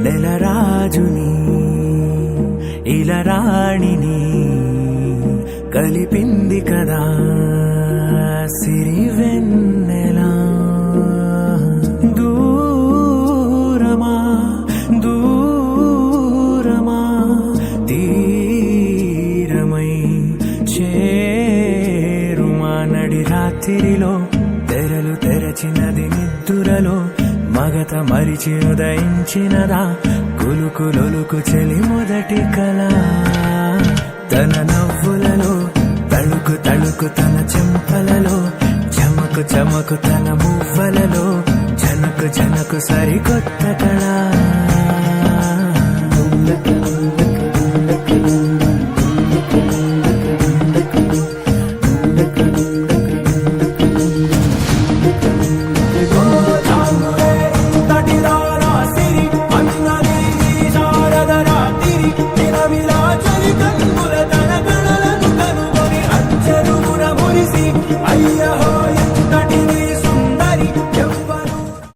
నెలరాజుని ఇలరాణిని కలిపింది కదా సిరివెన్నెలా. దూరమా దూరమా తీరమై చేరుమా నడి రాత్రిలో తెరలు తెరచినది నిద్దురలో మగత మరిచి ఉదయించినదా కులుకులొలుకు చెలి మొదటి కళ. తన నవ్వులలో తళుకు తళుకు తన చెంపలలో చమకు చమకు తన మువ్వలలో జనకు జనకు సరికొత్త కళ. సిరి అన్నది శారద రాత్రి నిలవిలా చలి కన్నుల